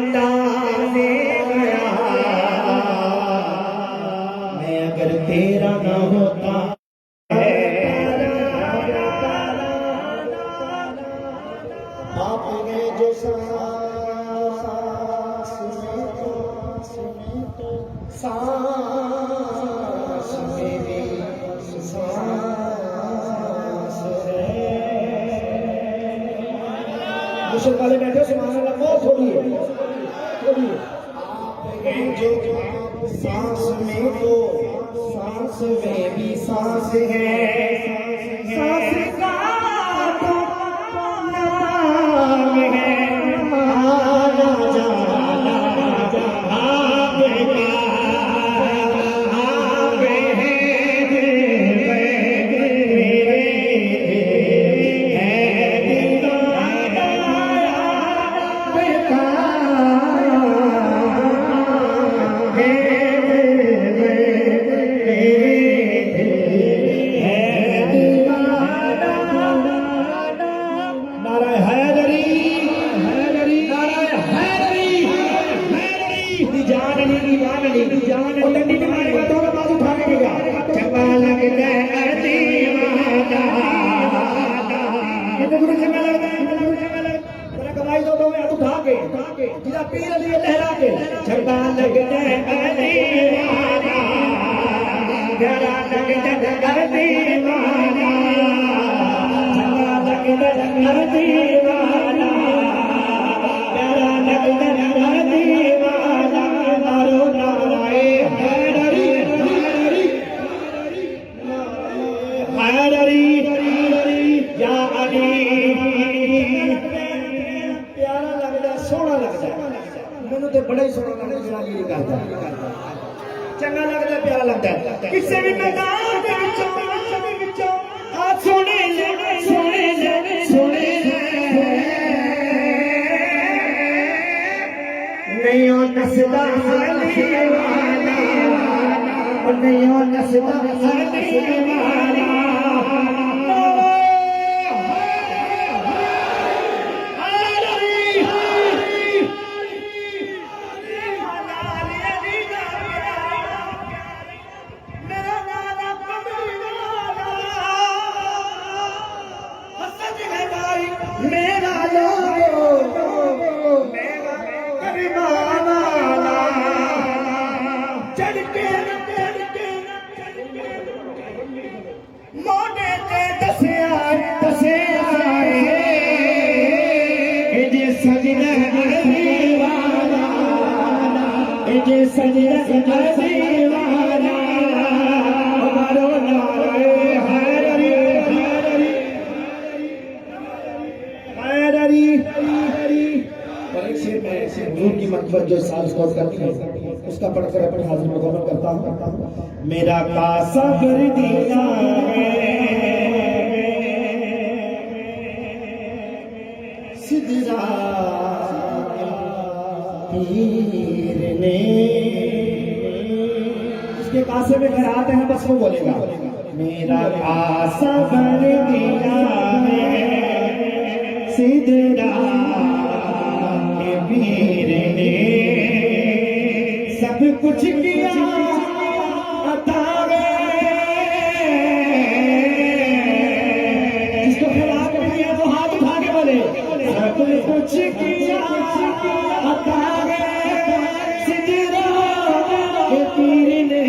अंदाज़े गया, मैं अगर तेरा ना होता आप गए जो सांस मेरी सांस है। मुशक वाले बैठे सुभान अल्लाह बहुत छोड़िए आप गए जो सांस में तो सांस में भी सांस है, सांस का पीर अली लहरा के झंडा लग जाए दीवाना, झंडा लग जाए दीवाना, झंडा लग जाए दीवाना, झंडा लग जाए दीवाना। नारो नाराए हैदरी हैदरी या अली, प्यारा लगता सोहना लगता मैनू तो बड़ा ही सोहना लगता जनाली करता चंगा लगता प्यारा लगता किसी भी मैदान दे विचों आ सोने सोने सोने नहीं हो नसदा अली वाला, नहीं हो नसदा अली वाला। की मंफत जो साल करती है उसका पढ़कर अपने हाजिर मुकम्मल करता हूँ। मेरा कासा कर दिया है सिदरा पीर ने, उसके कासे में घर आते हैं बस वो बोलेगा मेरा कासा कर दिया है सिदरा पीर ने, सब कुछ किया अता जिसको खिलाफ किया वो हाथ उठा के बोले सब कुछ किया अता सिदरा के पीर ने,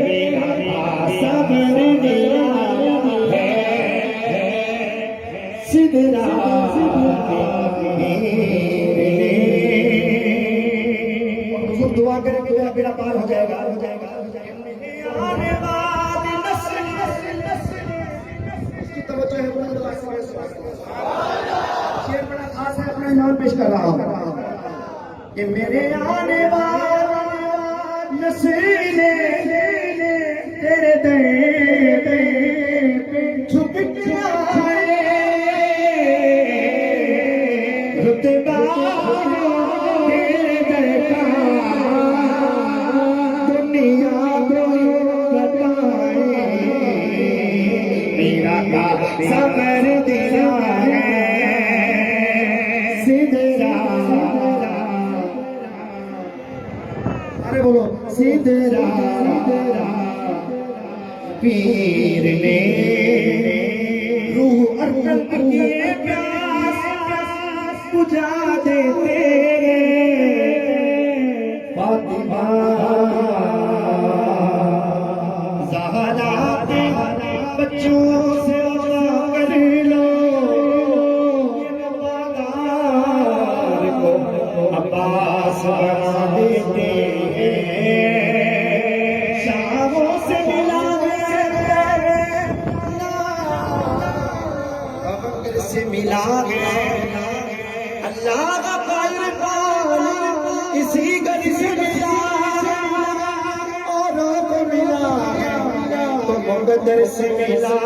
मेरा कासा कर दिया है सिदरा दुआ करेंगे मेरा बेड़ा पार हो जाएगा आने वाली नस्ल इसकी तवज्जो है शेर बड़ा खास है अपना इनाम पेश कर रहा हूँ कि मेरे आने वाली नस्ल तेरे दे छुप रुतबा सबर दिया है सिदरा सीधे पीर ने रूह और कल्ब की प्यास बुझा दे तेरे फातिमा ज़हरा के बच्चों से वफा कर लो ये वफादार को अब्बास बना देते से मिला अल्लाह का कायर इसी गली से मिला औरों को मिला तो मुक़द्दर से मिला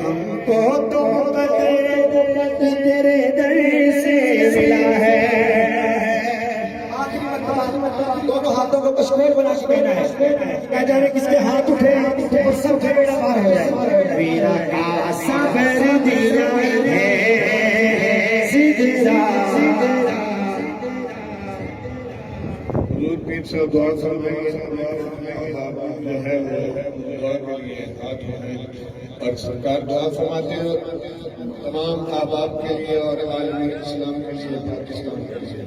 हमको तो मुक़द्दर तेरे दर से मिला है। दोनों हाथों को कश्मीर बना के देना है, क्या जाने किसके हाथ उठे और सब बेड़ा पार हो जाए। वीरा का सफर दिया है सीधे पीर से दुआ फरमाइए जो है वो दुआ के लिए हाथ उठाएं और सरकार दुआ फरमाते हो तमाम आबाद के लिए और आलमी इस्लाम के लिए पाकिस्तान के लिए।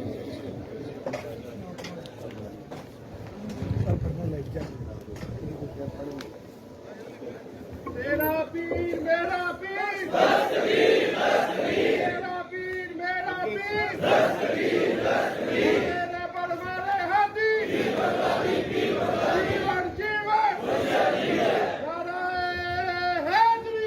मेरा पीर मेरा पीर मेरा पीर मेरा पीर मेरे बड़वाले हाथी जीवन जीवन नाराए हैदरी।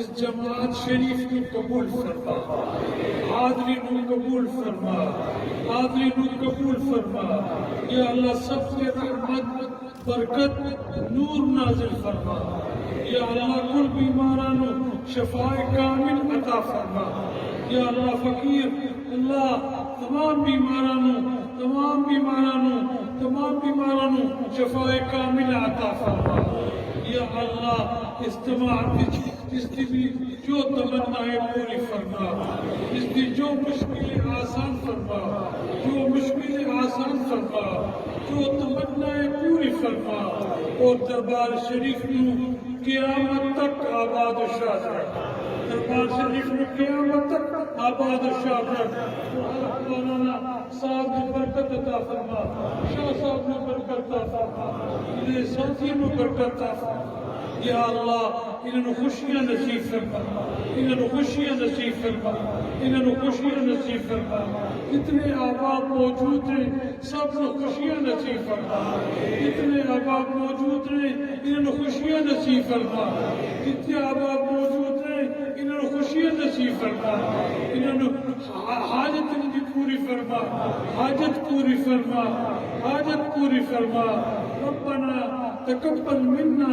इस जमात शरीफ को कबूल फरमा, हाज़रीन को कबूल फरमा, हाज़रीन को कबूल फरमा। या अल्लाह सबसे रहमत बरकत नूर नाजिल फरमा। या अल्लाह कुल बीमारानों शफाए कामिल अता फरमा। या अल्लाह फकीर अल्लाह तमाम बीमारानों शफाए कामिल अता फरमा। या अल्लाह इस्तेमाल जिसकी भी जो तमन्नाएं पूरी फरमा, जिसकी जो मुश्किलें आसान फरमा, जो मुश्किलें आसान फरमा, जो तमन्नाएं पूरी फरमा और दरबार शरीफ में क़यामत तक आबाद शाद रख। दरबार शरीफ में क़यामत तक आबाद शाद रख। मौलाना साहब ने बरकत अता फरमा, शाह साहब ने बरकत अता फरमा, मेरे साथियों में बरकत अता फरमा। या अल्लाह इन्होंने खुशियाँ नसीब फरमा, इन्होंने खुशियाँ नसीब फरमा, इन्होंने खुशियाँ नसीब फरमा। जितने आबाद मौजूद हैं सब लोग खुशियाँ नसीब फरमा। जितने आबाद मौजूद हैं इन्होंने खुशियाँ नसीब फरमा। जितने आबाद मौजूद हैं इन्होंने खुशियाँ नसीब फरमा। इन्होंने हाजत इनकी पूरी फरमा, हाजत पूरी फरमा, हाजत पूरी फरमा। रब्बना तकब्बल मिन्ना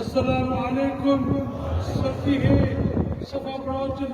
अस्सलाम वालेकुम। सभी है सफा ब्राउचन